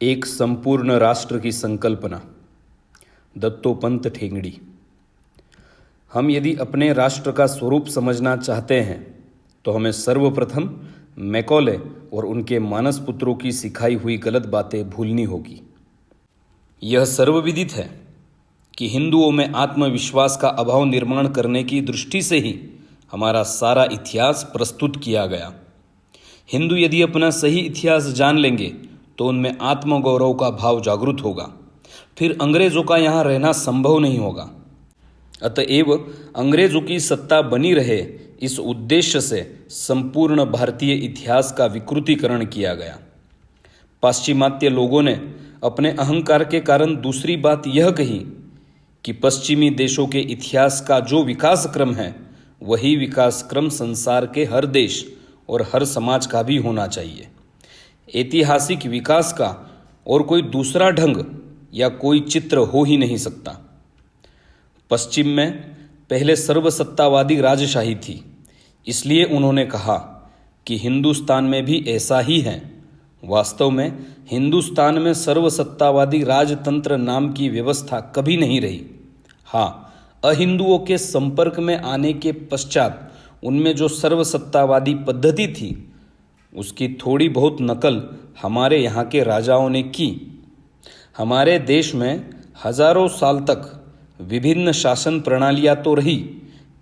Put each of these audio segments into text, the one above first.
एक संपूर्ण राष्ट्र की संकल्पना। दत्तोपंत ठेंगड़ी। हम यदि अपने राष्ट्र का स्वरूप समझना चाहते हैं तो हमें सर्वप्रथम मैकॉले और उनके मानस पुत्रों की सिखाई हुई गलत बातें भूलनी होगी। यह सर्वविदित है कि हिंदुओं में आत्मविश्वास का अभाव निर्माण करने की दृष्टि से ही हमारा सारा इतिहास प्रस्तुत किया गया। हिंदू यदि अपना सही इतिहास जान लेंगे तो उनमें आत्मगौरव का भाव जागृत होगा, फिर अंग्रेजों का यहाँ रहना संभव नहीं होगा। अतएव अंग्रेजों की सत्ता बनी रहे, इस उद्देश्य से संपूर्ण भारतीय इतिहास का विकृतीकरण किया गया। पाश्चिमात्य लोगों ने अपने अहंकार के कारण दूसरी बात यह कही कि पश्चिमी देशों के इतिहास का जो विकास क्रम है वही विकास क्रम संसार के हर देश और हर समाज का भी होना चाहिए। ऐतिहासिक विकास का और कोई दूसरा ढंग या कोई चित्र हो ही नहीं सकता। पश्चिम में पहले सर्वसत्तावादी राजशाही थी, इसलिए उन्होंने कहा कि हिंदुस्तान में भी ऐसा ही है। वास्तव में हिंदुस्तान में सर्वसत्तावादी राजतंत्र नाम की व्यवस्था कभी नहीं रही। हाँ, अहिंदुओं के संपर्क में आने के पश्चात उनमें जो सर्वसत्तावादी पद्धति थी उसकी थोड़ी बहुत नकल हमारे यहाँ के राजाओं ने की। हमारे देश में हजारों साल तक विभिन्न शासन प्रणालियाँ तो रही,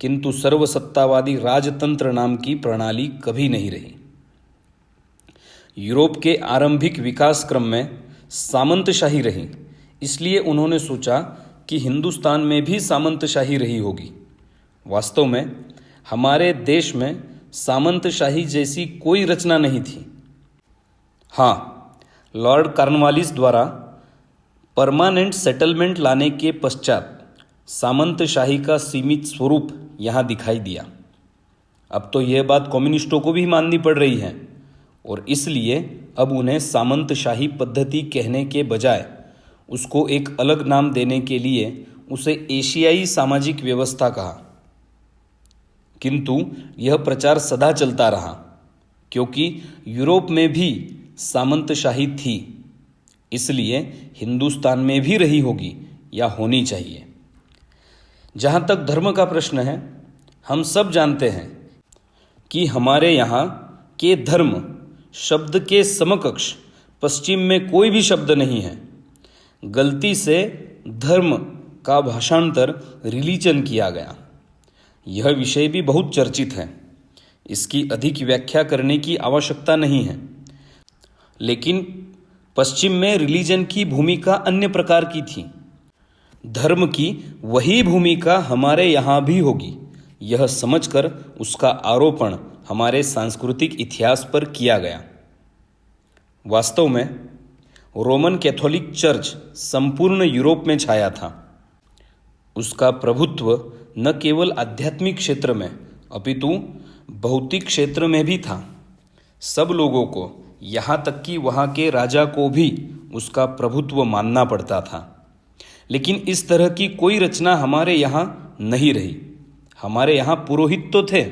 किंतु सर्वसत्तावादी राजतंत्र नाम की प्रणाली कभी नहीं रही। यूरोप के आरंभिक विकास क्रम में सामंतशाही रही, इसलिए उन्होंने सोचा कि हिंदुस्तान में भी सामंतशाही रही होगी। वास्तव में हमारे देश में सामंतशाही जैसी कोई रचना नहीं थी। हाँ, लॉर्ड कॉर्नवालिस द्वारा परमानेंट सेटलमेंट लाने के पश्चात सामंतशाही का सीमित स्वरूप यहाँ दिखाई दिया। अब तो यह बात कम्युनिस्टों को भी माननी पड़ रही है और इसलिए अब उन्हें सामंतशाही पद्धति कहने के बजाय उसको एक अलग नाम देने के लिए उसे एशियाई सामाजिक व्यवस्था कहा। किंतु यह प्रचार सदा चलता रहा, क्योंकि यूरोप में भी सामंतशाही थी, इसलिए हिंदुस्तान में भी रही होगी या होनी चाहिए। जहाँ तक धर्म का प्रश्न है, हम सब जानते हैं कि हमारे यहाँ के धर्म शब्द के समकक्ष पश्चिम में कोई भी शब्द नहीं है। गलती से धर्म का भाषांतर रिलीजन किया गया। यह विषय भी बहुत चर्चित है, इसकी अधिक व्याख्या करने की आवश्यकता नहीं है। लेकिन पश्चिम में रिलीजन की भूमिका अन्य प्रकार की थी। धर्म की वही भूमिका हमारे यहाँ भी होगी, यह समझकर उसका आरोपण हमारे सांस्कृतिक इतिहास पर किया गया। वास्तव में रोमन कैथोलिक चर्च संपूर्ण यूरोप में छाया था। उसका प्रभुत्व न केवल आध्यात्मिक क्षेत्र में अपितु भौतिक क्षेत्र में भी था। सब लोगों को, यहाँ तक कि वहाँ के राजा को भी उसका प्रभुत्व मानना पड़ता था। लेकिन इस तरह की कोई रचना हमारे यहाँ नहीं रही। हमारे यहाँ पुरोहित तो थे,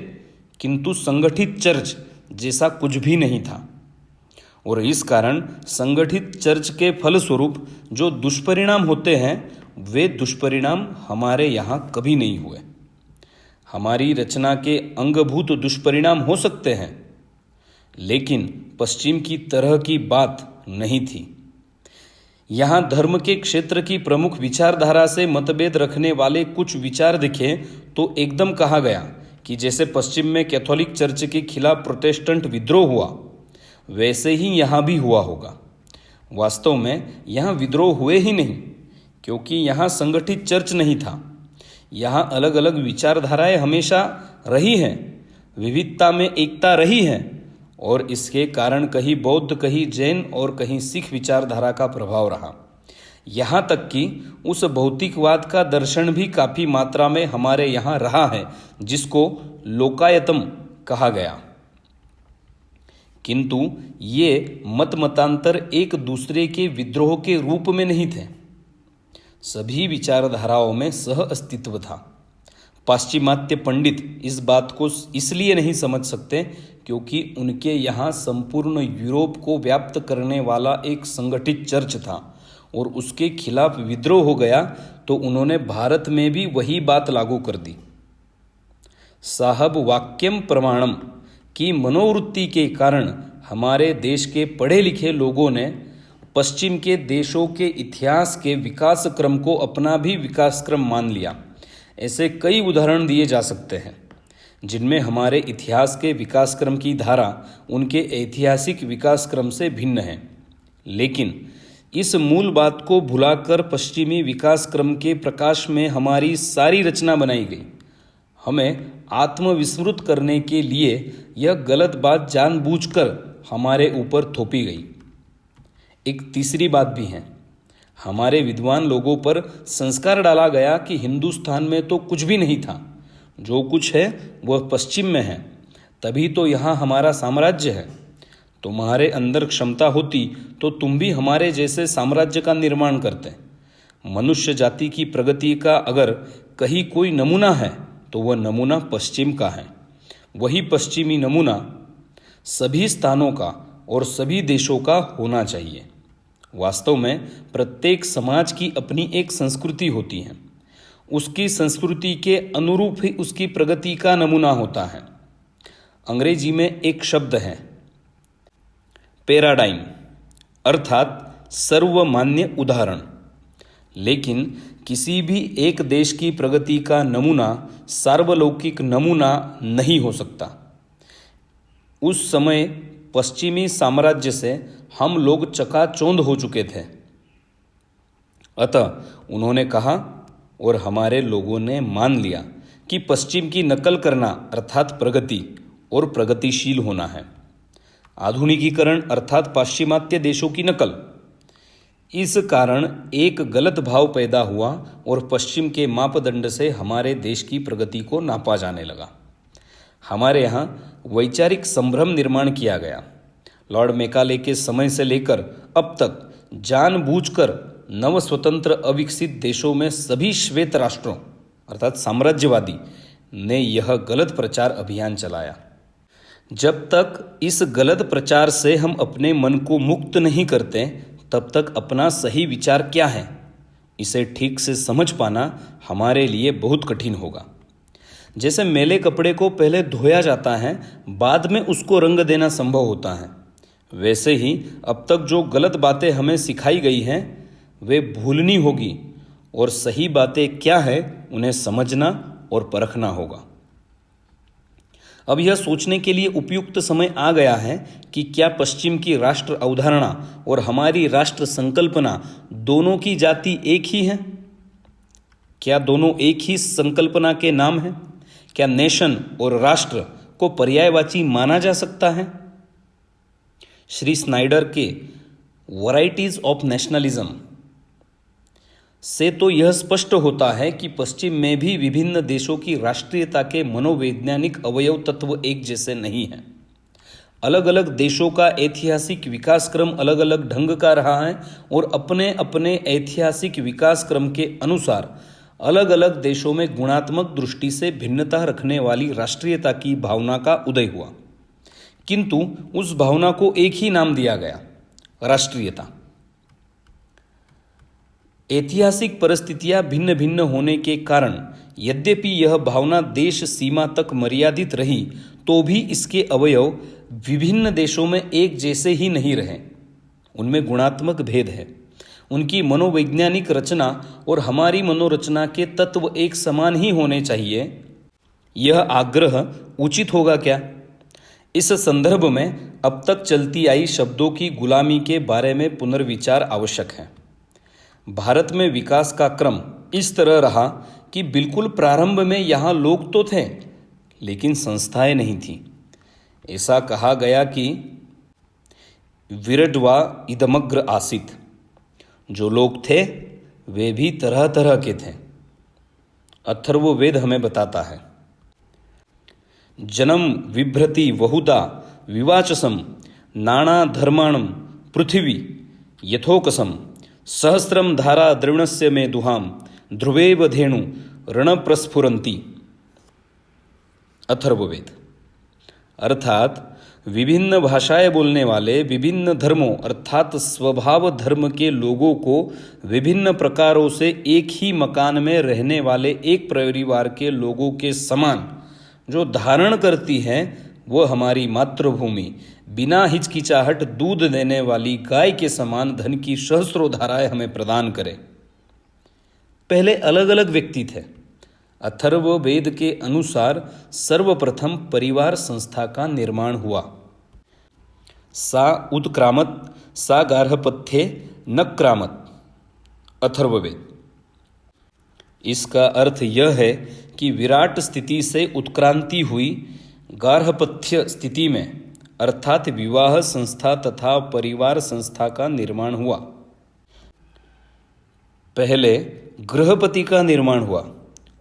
किंतु संगठित चर्च जैसा कुछ भी नहीं था। और इस कारण संगठित चर्च के फलस्वरूप जो दुष्परिणाम होते हैं वे दुष्परिणाम हमारे यहाँ कभी नहीं हुए। हमारी रचना के अंगभूत दुष्परिणाम हो सकते हैं, लेकिन पश्चिम की तरह की बात नहीं थी। यहाँ धर्म के क्षेत्र की प्रमुख विचारधारा से मतभेद रखने वाले कुछ विचार दिखे तो एकदम कहा गया कि जैसे पश्चिम में कैथोलिक चर्च के खिलाफ प्रोटेस्टेंट विद्रोह हुआ, वैसे ही यहाँ भी हुआ होगा। वास्तव में यहाँ विद्रोह हुए ही नहीं, क्योंकि यहाँ संगठित चर्च नहीं था। यहाँ अलग अलग विचारधाराएं हमेशा रही हैं, विविधता में एकता रही है, और इसके कारण कहीं बौद्ध, कहीं जैन और कहीं सिख विचारधारा का प्रभाव रहा। यहाँ तक कि उस भौतिकवाद का दर्शन भी काफ़ी मात्रा में हमारे यहाँ रहा है, जिसको लोकायतम कहा गया। किंतु ये मतांतर एक दूसरे के विद्रोह के रूप में नहीं थे। सभी विचारधाराओं में सह अस्तित्व था। पाश्चिमात्य पंडित इस बात को इसलिए नहीं समझ सकते क्योंकि उनके यहाँ संपूर्ण यूरोप को व्याप्त करने वाला एक संगठित चर्च था और उसके खिलाफ विद्रोह हो गया, तो उन्होंने भारत में भी वही बात लागू कर दी। साहब वाक्यम प्रमाणम की मनोवृत्ति के कारण हमारे देश के पढ़े लिखे लोगों ने पश्चिम के देशों के इतिहास के विकास क्रम को अपना भी विकास क्रम मान लिया। ऐसे कई उदाहरण दिए जा सकते हैं जिनमें हमारे इतिहास के विकास क्रम की धारा उनके ऐतिहासिक विकास क्रम से भिन्न है, लेकिन इस मूल बात को भुलाकर पश्चिमी विकास क्रम के प्रकाश में हमारी सारी रचना बनाई गई। हमें आत्मविस्मृत करने के लिए यह गलत बात जानबूझकर हमारे ऊपर थोपी गई। एक तीसरी बात भी है, हमारे विद्वान लोगों पर संस्कार डाला गया कि हिंदुस्तान में तो कुछ भी नहीं था, जो कुछ है वह पश्चिम में है, तभी तो यहाँ हमारा साम्राज्य है। तुम्हारे अंदर क्षमता होती तो तुम भी हमारे जैसे साम्राज्य का निर्माण करते। मनुष्य जाति की प्रगति का अगर कहीं कोई नमूना है तो वह नमूना पश्चिम का है। वही पश्चिमी नमूना सभी स्थानों का और सभी देशों का होना चाहिए। वास्तव में प्रत्येक समाज की अपनी एक संस्कृति होती है, उसकी संस्कृति के अनुरूप ही उसकी प्रगति का नमूना होता है। अंग्रेजी में एक शब्द है पैराडाइम, अर्थात सर्वमान्य उदाहरण। लेकिन किसी भी एक देश की प्रगति का नमूना सार्वलौकिक नमूना नहीं हो सकता। उस समय पश्चिमी साम्राज्य से हम लोग चकाचौंध हो चुके थे। अतः उन्होंने कहा और हमारे लोगों ने मान लिया कि पश्चिम की नकल करना अर्थात प्रगति और प्रगतिशील होना है। आधुनिकीकरण अर्थात पाश्चिमात्य देशों की नकल। इस कारण एक गलत भाव पैदा हुआ और पश्चिम के मापदंड से हमारे देश की प्रगति को नापा जाने लगा। हमारे यहाँ वैचारिक संभ्रम निर्माण किया गया। लॉर्ड मैकाले के समय से लेकर अब तक जानबूझकर नव स्वतंत्र अविकसित देशों में सभी श्वेत राष्ट्रों अर्थात साम्राज्यवादी ने यह गलत प्रचार अभियान चलाया। जब तक इस गलत प्रचार से हम अपने मन को मुक्त नहीं करते, तब तक अपना सही विचार क्या है, इसे ठीक से समझ पाना हमारे लिए बहुत कठिन होगा। जैसे मैले कपड़े को पहले धोया जाता है, बाद में उसको रंग देना संभव होता है, वैसे ही अब तक जो गलत बातें हमें सिखाई गई हैं वे भूलनी होगी और सही बातें क्या है उन्हें समझना और परखना होगा। अब यह सोचने के लिए उपयुक्त समय आ गया है कि क्या पश्चिम की राष्ट्र अवधारणा और हमारी राष्ट्र संकल्पना दोनों की जाति एक ही है? क्या दोनों एक ही संकल्पना के नाम हैं? क्या नेशन और राष्ट्र को पर्यायवाची माना जा सकता है? श्री स्नाइडर के वैराइटीज ऑफ नेशनलिज्म से तो यह स्पष्ट होता है कि पश्चिम में भी विभिन्न देशों की राष्ट्रीयता के मनोवैज्ञानिक अवयव तत्व एक जैसे नहीं हैं। अलग अलग देशों का ऐतिहासिक विकास क्रम अलग अलग ढंग का रहा है और अपने अपने ऐतिहासिक विकास क्रम के अनुसार अलग अलग देशों में गुणात्मक दृष्टि से भिन्नता रखने वाली राष्ट्रीयता की भावना का उदय हुआ, किंतु उस भावना को एक ही नाम दिया गया, राष्ट्रीयता। ऐतिहासिक परिस्थितियां भिन्न भिन्न होने के कारण यद्यपि यह भावना देश सीमा तक मर्यादित रही, तो भी इसके अवयव विभिन्न देशों में एक जैसे ही नहीं रहे। उनमें गुणात्मक भेद है। उनकी मनोवैज्ञानिक रचना और हमारी मनोरचना के तत्व एक समान ही होने चाहिए। यह आग्रह उचित होगा क्या? इस संदर्भ में अब तक चलती आई शब्दों की गुलामी के बारे में पुनर्विचार आवश्यक है। भारत में विकास का क्रम इस तरह रहा कि बिल्कुल प्रारंभ में यहाँ लोग तो थे लेकिन संस्थाएं नहीं थीं। ऐसा कहा गया कि विरड्वा इदमग्र आसित, जो लोग थे वे भी तरह तरह के थे। अथर्ववेद हमें बताता है, जन्म विभ्रति बहुधा विवाचसम नाना धर्माणम पृथिवी यथोकसम सहस्रम धारा द्रविणस्य में दुहाम ध्रुवेव धेनु रणप्रस्फुरंती। अथर्ववेद। अर्थात विभिन्न भाषाएं बोलने वाले विभिन्न धर्मों अर्थात स्वभाव धर्म के लोगों को विभिन्न प्रकारों से एक ही मकान में रहने वाले एक परिवार के लोगों के समान जो धारण करती है, वह हमारी मातृभूमि बिना हिचकिचाहट दूध देने वाली गाय के समान धन की सहस्रों धाराएं हमें प्रदान करे। पहले अलग अलग व्यक्ति थे। अथर्ववेद के अनुसार सर्वप्रथम परिवार संस्था का निर्माण हुआ। सा उत्क्रामत सा गार्हपत्ये न क्रामत, अथर्ववेद। इसका अर्थ यह है कि विराट स्थिति से उत्क्रांति हुई, गार्हपत्य स्थिति में अर्थात विवाह संस्था तथा परिवार संस्था का निर्माण हुआ। पहले गृहपति का निर्माण हुआ।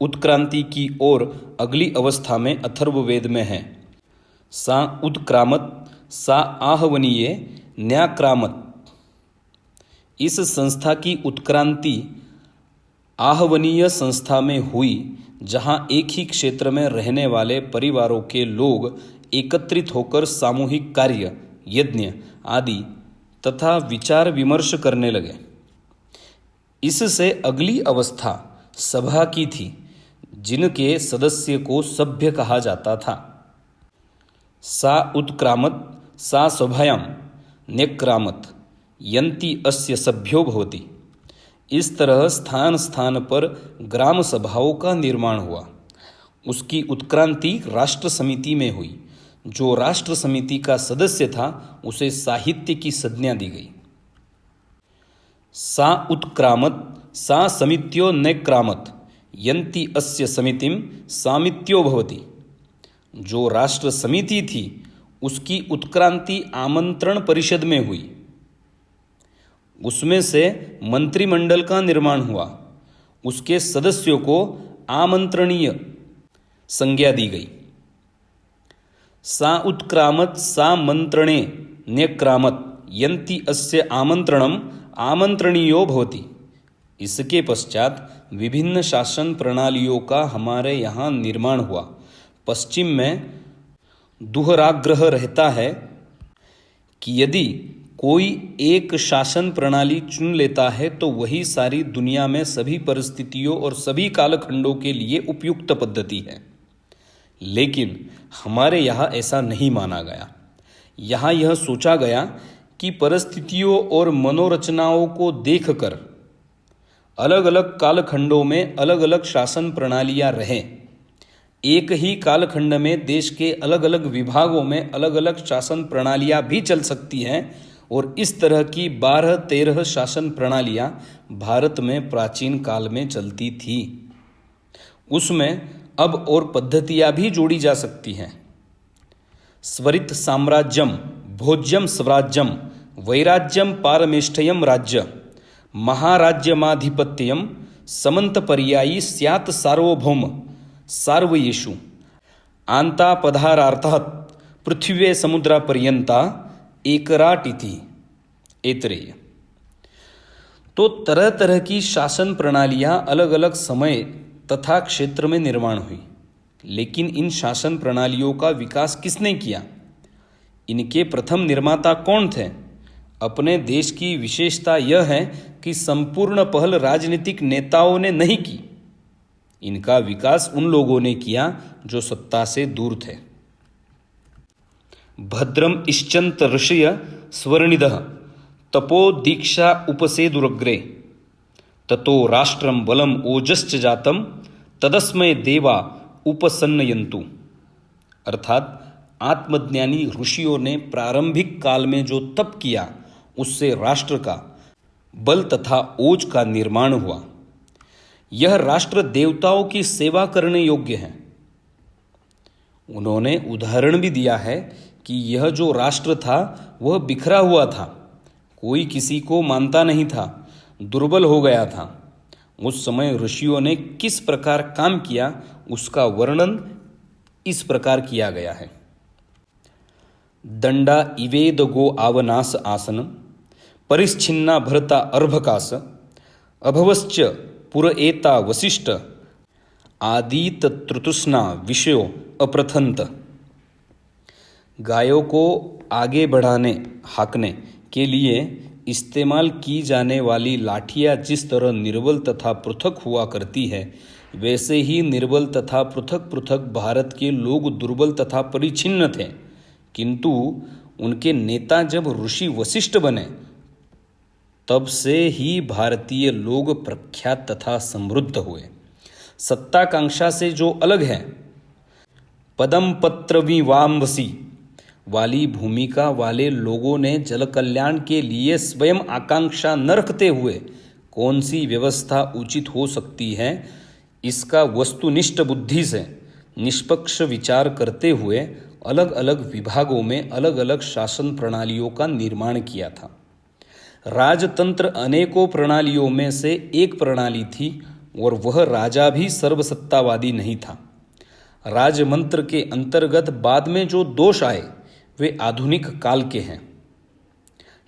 उत्क्रांति की ओर अगली अवस्था में अथर्ववेद में है। सा उत्क्रामत सा आहवनीय न्याक्रामत। इस संस्था की उत्क्रांति आहवनीय संस्था में हुई, जहां एक ही क्षेत्र में रहने वाले परिवारों के लोग एकत्रित होकर सामूहिक कार्य, यज्ञ आदि तथा विचार विमर्श करने लगे। इससे अगली अवस्था सभा की थी, जिनके सदस्य को सभ्य कहा जाता था। सा उत्क्रामत सा सभायां न्यक्रामत यन्ति अस्य सभ्यो भवति। इस तरह स्थान स्थान पर ग्राम सभाओं का निर्माण हुआ। उसकी उत्क्रांति राष्ट्र समिति में हुई। जो राष्ट्र समिति का सदस्य था उसे साहित्य की संज्ञा दी गई। सा उत्क्रामत सा समित्यो नैक्रामत यन्ति अस्य समितिम सामित्यो भवति। जो राष्ट्र समिति थी उसकी उत्क्रांति आमंत्रण परिषद में हुई। उसमें से मंत्रिमंडल का निर्माण हुआ। उसके सदस्यों को आमंत्रणीय संज्ञा दी गई। सा उत्क्रामत सा मंत्रणे न्यक्रामत यन्ति अस्य आमंत्रणम आमंत्रणीयो भवति। इसके पश्चात विभिन्न शासन प्रणालियों का हमारे यहाँ निर्माण हुआ। पश्चिम में दुहराग्रह रहता है कि यदि कोई एक शासन प्रणाली चुन लेता है तो वही सारी दुनिया में सभी परिस्थितियों और सभी कालखंडों के लिए उपयुक्त पद्धति है। लेकिन हमारे यहाँ ऐसा नहीं माना गया। यहाँ यह सोचा गया कि परिस्थितियों और मनोरचनाओं को देखकर अलग अलग कालखंडों में अलग अलग शासन प्रणालियाँ रहें। एक ही कालखंड में देश के अलग अलग विभागों में अलग अलग शासन प्रणालियाँ भी चल सकती हैं और इस तरह की 12-13 शासन प्रणालियाँ भारत में प्राचीन काल में चलती थी। उसमें अब और पद्धतियाँ भी जोड़ी जा सकती हैं। स्वरित साम्राज्यम भोज्यम स्वराज्यम वैराज्यम पारमेष्ठयम राज्य महाराज्यमाधिपत्यम समंतपर्यायी स्यात् सार्वभौम सार्वयेषु आंतापधारार्थः पृथ्वी समुद्रा पर्यंता एकराटिति ऐतरेय। तो तरह तरह की शासन प्रणालियाँ अलग अलग समय तथा क्षेत्र में निर्माण हुई। लेकिन इन शासन प्रणालियों का विकास किसने किया? इनके प्रथम निर्माता कौन थे? अपने देश की विशेषता यह है कि संपूर्ण पहल राजनीतिक नेताओं ने नहीं की। इनका विकास उन लोगों ने किया जो सत्ता से दूर थे। भद्रम इश्चंत ऋषय स्वर्णिदः तपो दीक्षा उपसेदुरग्रे ततो राष्ट्रम बलम ओजश्च जातम तदस्मय देवा उपसन्नयन्तु। अर्थात आत्मज्ञानी ऋषियों ने प्रारंभिक काल में जो तप किया उससे राष्ट्र का बल तथा ओज का निर्माण हुआ। यह राष्ट्र देवताओं की सेवा करने योग्य है। उन्होंने उदाहरण भी दिया है कि यह जो राष्ट्र था वह बिखरा हुआ था, कोई किसी को मानता नहीं था, दुर्बल हो गया था। उस समय ऋषियों ने किस प्रकार काम किया उसका वर्णन इस प्रकार किया गया है। दंडा इवेद गो आवनास आसन परिच्छिन्ना भरता अर्भकास अभवश्च पुर एता वसिष्ठ आदित त्रुतुष्णा विषयो अप्रथंत। गायों को आगे बढ़ाने हाँकने के लिए इस्तेमाल की जाने वाली लाठियाँ जिस तरह निर्बल तथा पृथक हुआ करती है, वैसे ही निर्बल तथा पृथक पृथक भारत के लोग दुर्बल तथा परिच्छिन्न थे। किंतु उनके नेता जब ऋषि वशिष्ठ बने, तब से ही भारतीय लोग प्रख्यात तथा समृद्ध हुए। सत्ताकांक्षा से जो अलग है, पदम पत्र विवाम्भसी वाली भूमिका वाले लोगों ने जल कल्याण के लिए स्वयं आकांक्षा न रखते हुए कौन सी व्यवस्था उचित हो सकती है, इसका वस्तुनिष्ठ बुद्धि से निष्पक्ष विचार करते हुए अलग अलग विभागों में अलग अलग शासन प्रणालियों का निर्माण किया था। राजतंत्र अनेकों प्रणालियों में से एक प्रणाली थी और वह राजा भी सर्वसत्तावादी नहीं था। राजमंत्र के अंतर्गत बाद में जो दोष आए वे आधुनिक काल के हैं।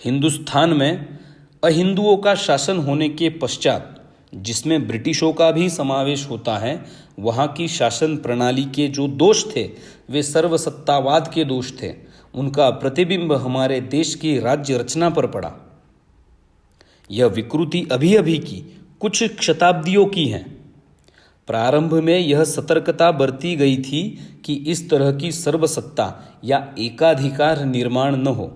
हिंदुस्तान में अहिंदुओं का शासन होने के पश्चात, जिसमें ब्रिटिशों का भी समावेश होता है, वहाँ की शासन प्रणाली के जो दोष थे वे सर्वसत्तावाद के दोष थे। उनका प्रतिबिंब हमारे देश की राज्य रचना पर पड़ा। यह विकृति अभी अभी की कुछ शताब्दियों की है। प्रारंभ में यह सतर्कता बरती गई थी कि इस तरह की सर्वसत्ता या एकाधिकार निर्माण न हो।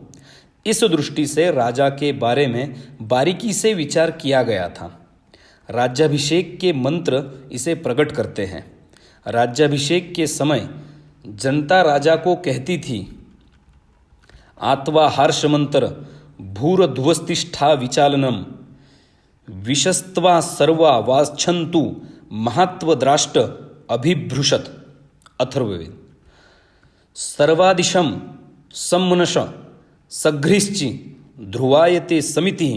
इस दृष्टि से राजा के बारे में बारीकी से विचार किया गया था। राज्याभिषेक के मंत्र इसे प्रकट करते हैं। राज्याभिषेक के समय जनता राजा को कहती थी, आत्वा हर्षमंत्र भूरध्वस्तिष्ठा विचालनम विशस्त्वा सर्वा वाच्छन्तु महात्वद्राष्ट अभिभ्रुशत। अथर्ववेद। सर्वादिशम सम्मनश सघ्रिश्चि ध्रुवायते समिति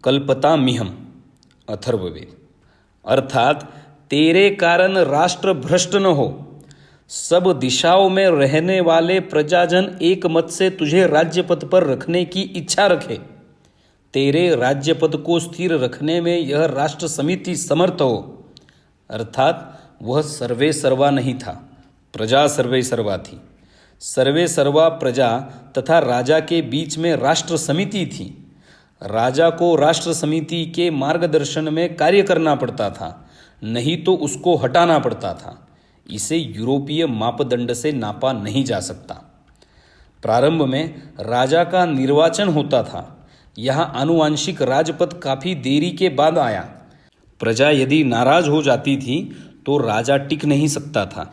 कल्पतामिहम। अथर्ववेद। अर्थात तेरे कारण राष्ट्र भ्रष्ट न हो, सब दिशाओं में रहने वाले प्रजाजन एक मत से तुझे राज्यपद पर रखने की इच्छा रखे। तेरे राज्यपद को स्थिर रखने में यह राष्ट्र समिति समर्थ हो। अर्थात वह सर्वे सर्वा नहीं था, प्रजा सर्वे सर्वा थी। सर्वे सर्वा प्रजा तथा राजा के बीच में राष्ट्र समिति थी। राजा को राष्ट्र समिति के मार्गदर्शन में कार्य करना पड़ता था, नहीं तो उसको हटाना पड़ता था। इसे यूरोपीय मापदंड से नापा नहीं जा सकता। प्रारंभ में राजा का निर्वाचन होता था। यहाँ आनुवांशिक राजपद काफी देरी के बाद आया। प्रजा यदि नाराज हो जाती थी तो राजा टिक नहीं सकता था।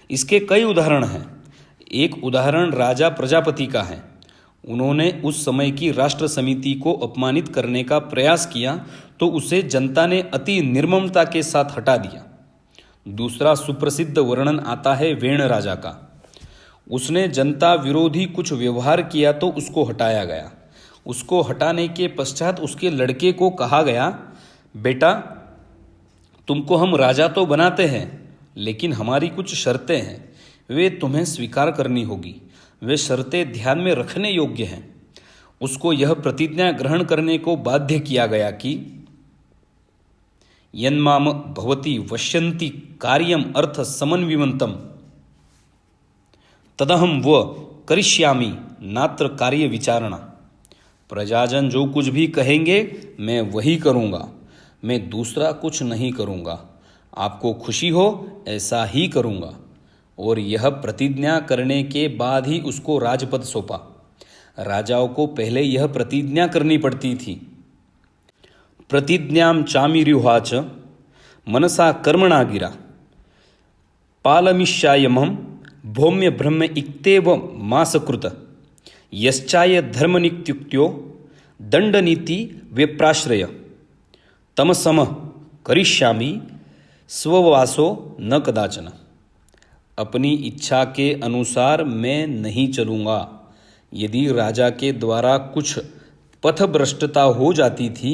इसके कई उदाहरण हैं। एक उदाहरण राजा प्रजापति का है। उन्होंने उस समय की राष्ट्र समिति को अपमानित करने का प्रयास किया तो उसे जनता ने अति निर्ममता के साथ हटा दिया। दूसरा सुप्रसिद्ध वर्णन आता है वेण राजा का। उसने जनता विरोधी कुछ व्यवहार किया तो उसको हटाया गया। उसको हटाने के पश्चात उसके लड़के को कहा गया, बेटा तुमको हम राजा तो बनाते हैं, लेकिन हमारी कुछ शर्तें हैं, वे तुम्हें स्वीकार करनी होगी। वे शर्तें ध्यान में रखने योग्य हैं। उसको यह प्रतिज्ञा ग्रहण करने को बाध्य किया गया कि यन्माम भवति वश्यन्ति कार्यम अर्थ समन्विमंतम तदहम व करिष्यामि नात्र कार्य विचारणा। प्रजाजन जो कुछ भी कहेंगे मैं वही करूँगा, मैं दूसरा कुछ नहीं करूँगा। आपको खुशी हो ऐसा ही करूँगा। और यह प्रतिज्ञा करने के बाद ही उसको राजपद सौंपा। राजाओं को पहले यह प्रतिज्ञा करनी पड़ती थी। प्रतिज्ञाम चामिरुवाच मनसा कर्मणा गिरा पालमिष्यायमहं भौम्य ब्रह्म इक्तेव मासकृत यश्चाय धर्मनित्युक्त्यो दंडनीति व्यप्राश्रय तमसम करिष्यामि स्ववासो न कदाचन। अपनी इच्छा के अनुसार मैं नहीं चलूँगा। यदि राजा के द्वारा कुछ पथभ्रष्टता हो जाती थी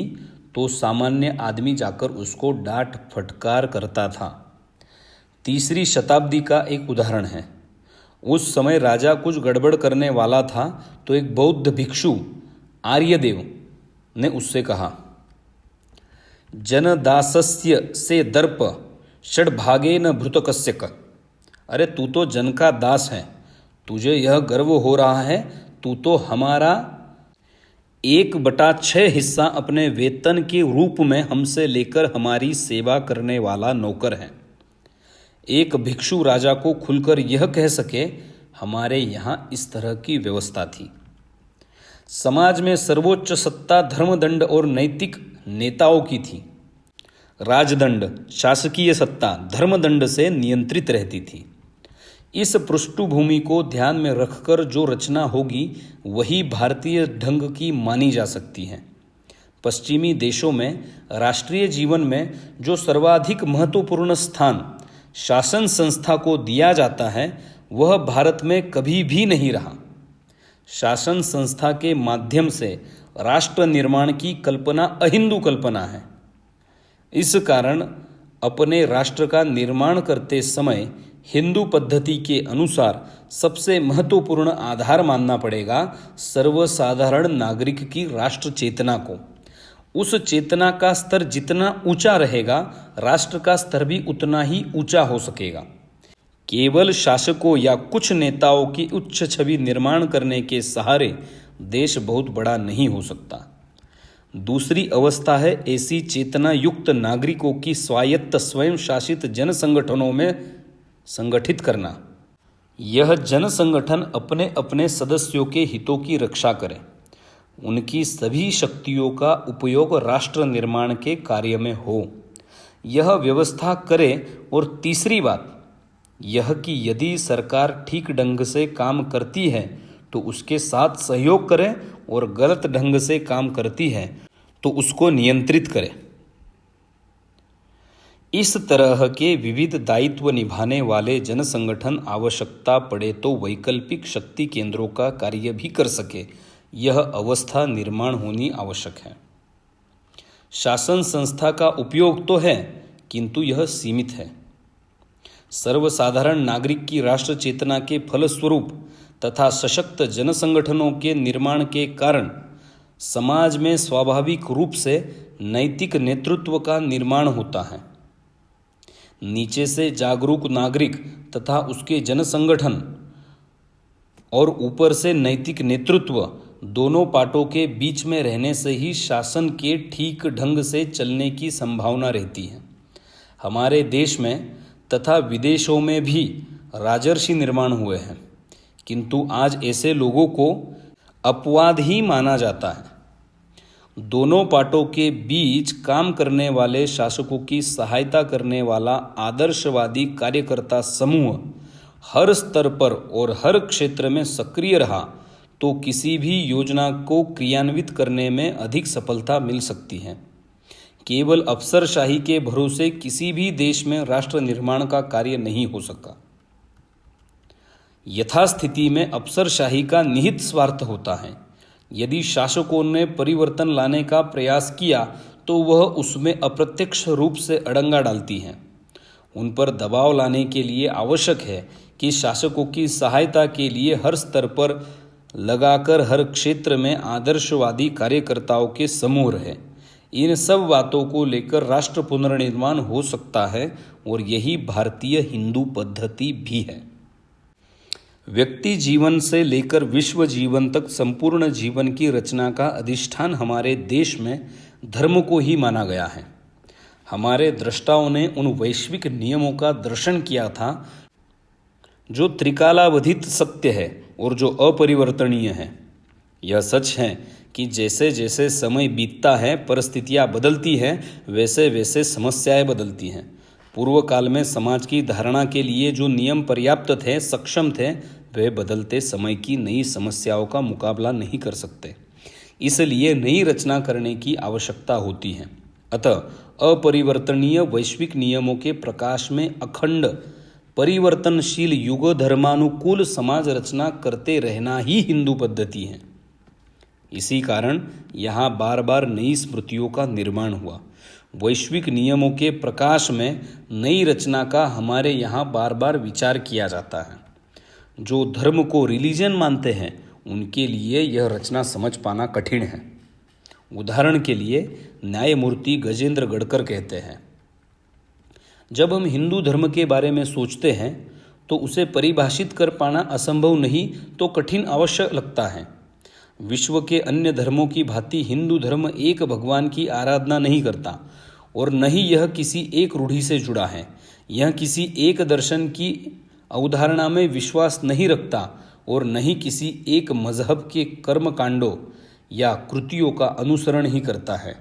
तो सामान्य आदमी जाकर उसको डांट फटकार करता था। तीसरी शताब्दी का एक उदाहरण है। उस समय राजा कुछ गड़बड़ करने वाला था तो एक बौद्ध भिक्षु आर्यदेव ने उससे कहा, जनदासस्य से दर्प षड्भागेन भृतकस्य क अरे तू तो जन का दास है, तुझे यह गर्व हो रहा है, तू तो हमारा 1/6 हिस्सा अपने वेतन के रूप में हमसे लेकर हमारी सेवा करने वाला नौकर है। एक भिक्षु राजा को खुलकर यह कह सके, हमारे यहाँ इस तरह की व्यवस्था थी। समाज में सर्वोच्च सत्ता धर्मदंड और नैतिक नेताओं की थी। राजदंड, शासकीय सत्ता धर्मदंड से नियंत्रित रहती थी। इस पृष्ठभूमि को ध्यान में रखकर जो रचना होगी वही भारतीय ढंग की मानी जा सकती है। पश्चिमी देशों में राष्ट्रीय जीवन में जो सर्वाधिक महत्वपूर्ण स्थान शासन संस्था को दिया जाता है वह भारत में कभी भी नहीं रहा। शासन संस्था के माध्यम से राष्ट्र निर्माण की कल्पना अहिंदू कल्पना है। इस कारण अपने राष्ट्र का निर्माण करते समय हिंदू पद्धति के अनुसार सबसे महत्वपूर्ण आधार मानना पड़ेगा सर्वसाधारण नागरिक की राष्ट्र चेतना को। उस चेतना का स्तर जितना ऊंचा रहेगा, राष्ट्र का स्तर भी उतना ही ऊंचा हो सकेगा। केवल शासकों या कुछ नेताओं की उच्च छवि निर्माण करने के सहारे देश बहुत बड़ा नहीं हो सकता। दूसरी अवस्था है ऐसी चेतना युक्त नागरिकों की स्वायत्त स्वयं शासित जन संगठनों में संगठित करना। यह जन संगठन अपने अपने सदस्यों के हितों की रक्षा करें, उनकी सभी शक्तियों का उपयोग राष्ट्र निर्माण के कार्य में हो, यह व्यवस्था करे। और तीसरी बात यह कि यदि सरकार ठीक ढंग से काम करती है तो उसके साथ सहयोग करें और गलत ढंग से काम करती है तो उसको नियंत्रित करें। इस तरह के विविध दायित्व निभाने वाले जन संगठन आवश्यकता पड़े तो वैकल्पिक शक्ति केंद्रों का कार्य भी कर सके, यह अवस्था निर्माण होनी आवश्यक है। शासन संस्था का उपयोग तो है किंतु यह सीमित है। सर्वसाधारण नागरिक की राष्ट्र चेतना के फलस्वरूप तथा सशक्त जन संगठनों के निर्माण के कारण समाज में स्वाभाविक रूप से नैतिक नेतृत्व का निर्माण होता है। नीचे से जागरूक नागरिक तथा उसके जन संगठन और ऊपर से नैतिक नेतृत्व, दोनों पार्टों के बीच में रहने से ही शासन के ठीक ढंग से चलने की संभावना रहती है। हमारे देश में तथा विदेशों में भी राजर्षि निर्माण हुए हैं, किंतु आज ऐसे लोगों को अपवाद ही माना जाता है। दोनों पार्टों के बीच काम करने वाले शासकों की सहायता करने वाला आदर्शवादी कार्यकर्ता समूह हर स्तर पर और हर क्षेत्र में सक्रिय रहा तो किसी भी योजना को क्रियान्वित करने में अधिक सफलता मिल सकती है। केवल अफसरशाही के भरोसे किसी भी देश में राष्ट्र निर्माण का कार्य नहीं हो सका। यथास्थिति में अफसरशाही का निहित स्वार्थ होता है। यदि शासकों ने परिवर्तन लाने का प्रयास किया तो वह उसमें अप्रत्यक्ष रूप से अड़ंगा डालती हैं। उन पर दबाव लाने के लिए आवश्यक है कि शासकों की सहायता के लिए हर स्तर पर लगाकर हर क्षेत्र में आदर्शवादी कार्यकर्ताओं के समूह रहे। इन सब बातों को लेकर राष्ट्र पुनर्निर्माण हो सकता है और यही भारतीय हिंदू पद्धति भी है। व्यक्ति जीवन से लेकर विश्व जीवन तक संपूर्ण जीवन की रचना का अधिष्ठान हमारे देश में धर्म को ही माना गया है। हमारे दृष्टाओं ने उन वैश्विक नियमों का दर्शन किया था जो त्रिकालावधित सत्य है और जो अपरिवर्तनीय है। यह सच है कि जैसे जैसे समय बीतता है, परिस्थितियाँ बदलती हैं, वैसे वैसे समस्याएं बदलती हैं। पूर्व काल में समाज की धारणा के लिए जो नियम पर्याप्त थे, सक्षम थे, वे बदलते समय की नई समस्याओं का मुकाबला नहीं कर सकते। इसलिए नई रचना करने की आवश्यकता होती है। अतः अपरिवर्तनीय वैश्विक नियमों के प्रकाश में अखंड परिवर्तनशील युग धर्मानुकूल समाज रचना करते रहना ही हिंदू पद्धति है। इसी कारण यहाँ बार बार नई स्मृतियों का निर्माण हुआ। वैश्विक नियमों के प्रकाश में नई रचना का हमारे यहाँ बार बार विचार किया जाता है। जो धर्म को रिलीजन मानते हैं उनके लिए यह रचना समझ पाना कठिन है। उदाहरण के लिए न्यायमूर्ति गजेंद्र गढ़कर कहते हैं, जब हम हिंदू धर्म के बारे में सोचते हैं तो उसे परिभाषित कर पाना असंभव नहीं तो कठिन अवश्य लगता है। विश्व के अन्य धर्मों की भांति हिंदू धर्म एक भगवान की आराधना नहीं करता और न ही यह किसी एक रूढ़ि से जुड़ा है। यह किसी एक दर्शन की अवधारणा में विश्वास नहीं रखता और न ही किसी एक मजहब के कर्म कांडों या कृतियों का अनुसरण ही करता है।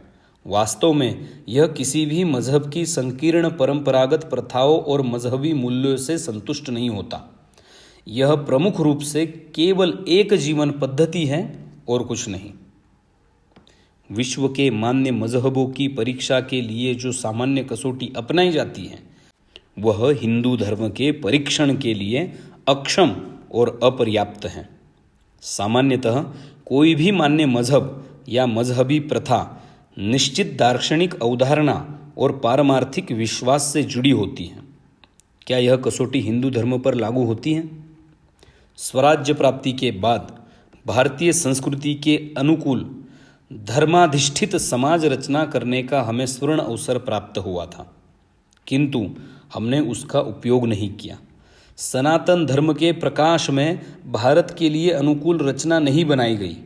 वास्तव में यह किसी भी मजहब की संकीर्ण परंपरागत प्रथाओं और मजहबी मूल्यों से संतुष्ट नहीं होता। यह प्रमुख रूप से केवल एक जीवन पद्धति है और कुछ नहीं। विश्व के मान्य मजहबों की परीक्षा के लिए जो सामान्य कसौटी अपनाई जाती है वह हिंदू धर्म के परीक्षण के लिए अक्षम और अपर्याप्त है। सामान्यतः कोई भी मान्य मजहब या मजहबी प्रथा निश्चित दार्शनिक अवधारणा और पारमार्थिक विश्वास से जुड़ी होती है। क्या यह कसौटी हिंदू धर्म पर लागू होती है? स्वराज्य प्राप्ति के बाद भारतीय संस्कृति के अनुकूल धर्माधिष्ठित समाज रचना करने का हमें स्वर्ण अवसर प्राप्त हुआ था, किंतु हमने उसका उपयोग नहीं किया। सनातन धर्म के प्रकाश में भारत के लिए अनुकूल रचना नहीं बनाई गई।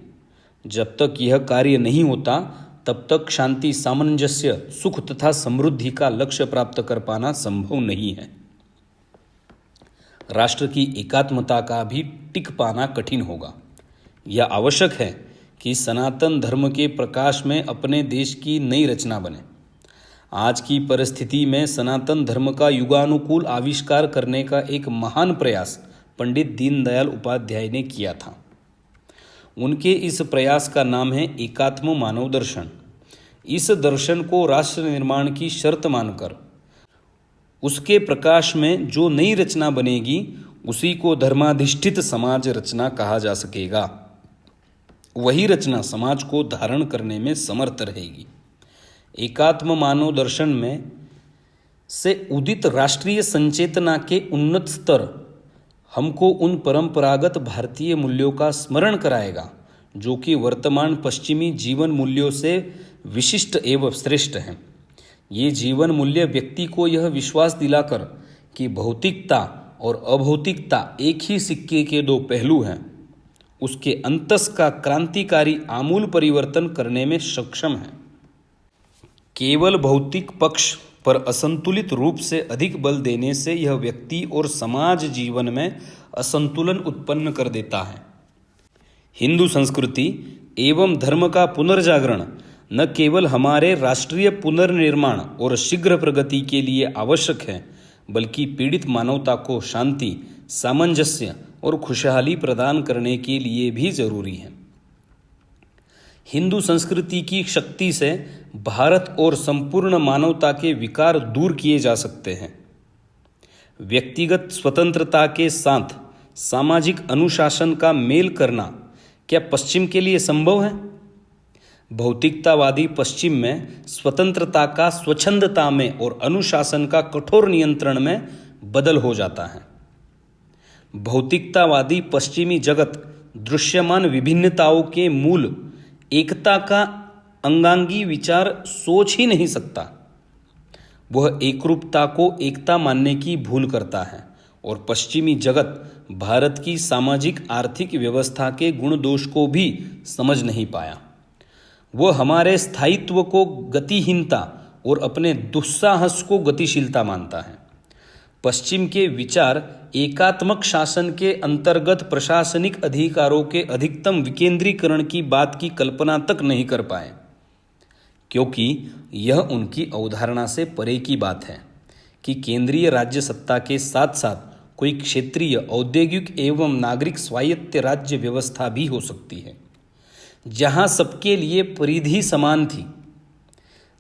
जब तक यह कार्य नहीं होता तब तक शांति, सामंजस्य, सुख तथा समृद्धि का लक्ष्य प्राप्त कर पाना संभव नहीं है। राष्ट्र की एकात्मता का भी टिक पाना कठिन होगा। यह आवश्यक है कि सनातन धर्म के प्रकाश में अपने देश की नई रचना बने। आज की परिस्थिति में सनातन धर्म का युगानुकूल आविष्कार करने का एक महान प्रयास पंडित दीनदयाल उपाध्याय ने किया था। उनके इस प्रयास का नाम है एकात्म मानव दर्शन। इस दर्शन को राष्ट्र निर्माण की शर्त मानकर उसके प्रकाश में जो नई रचना बनेगी उसी को धर्माधिष्ठित समाज रचना कहा जा सकेगा। वही रचना समाज को धारण करने में समर्थ रहेगी। एकात्म मानव दर्शन में से उदित राष्ट्रीय संचेतना के उन्नत स्तर हमको उन परंपरागत भारतीय मूल्यों का स्मरण कराएगा जो कि वर्तमान पश्चिमी जीवन मूल्यों से विशिष्ट एवं श्रेष्ठ हैं। ये जीवन मूल्य व्यक्ति को यह विश्वास दिलाकर कि भौतिकता और अभौतिकता एक ही सिक्के के दो पहलू हैं, उसके अंतस का क्रांतिकारी आमूल परिवर्तन करने में सक्षम है। केवल भौतिक पक्ष पर असंतुलित रूप से अधिक बल देने से यह व्यक्ति और समाज जीवन में असंतुलन उत्पन्न कर देता है। हिंदू संस्कृति एवं धर्म का पुनर्जागरण न केवल हमारे राष्ट्रीय पुनर्निर्माण और शीघ्र प्रगति के लिए आवश्यक है, बल्कि पीड़ित मानवता को शांति, सामंजस्य और खुशहाली प्रदान करने के लिए भी जरूरी है। हिंदू संस्कृति की शक्ति से भारत और संपूर्ण मानवता के विकार दूर किए जा सकते हैं। व्यक्तिगत स्वतंत्रता के साथ सामाजिक अनुशासन का मेल करना क्या पश्चिम के लिए संभव है? भौतिकतावादी पश्चिम में स्वतंत्रता का स्वच्छंदता में और अनुशासन का कठोर नियंत्रण में बदल हो जाता है। भौतिकतावादी पश्चिमी जगत दृश्यमान विभिन्नताओं के मूल एकता का अंगांगी विचार सोच ही नहीं सकता। वह एकरूपता को एकता मानने की भूल करता है और पश्चिमी जगत भारत की सामाजिक आर्थिक व्यवस्था के गुण दोष को भी समझ नहीं पाया। वह हमारे स्थायित्व को गतिहीनता और अपने दुस्साहस को गतिशीलता मानता है। पश्चिम के विचार एकात्मक शासन के अंतर्गत प्रशासनिक अधिकारों के अधिकतम विकेंद्रीकरण की बात की कल्पना तक नहीं कर पाए, क्योंकि यह उनकी अवधारणा से परे की बात है कि केंद्रीय राज्य सत्ता के साथ साथ कोई क्षेत्रीय औद्योगिक एवं नागरिक स्वायत्त राज्य व्यवस्था भी हो सकती है, जहां सबके लिए परिधि समान थी,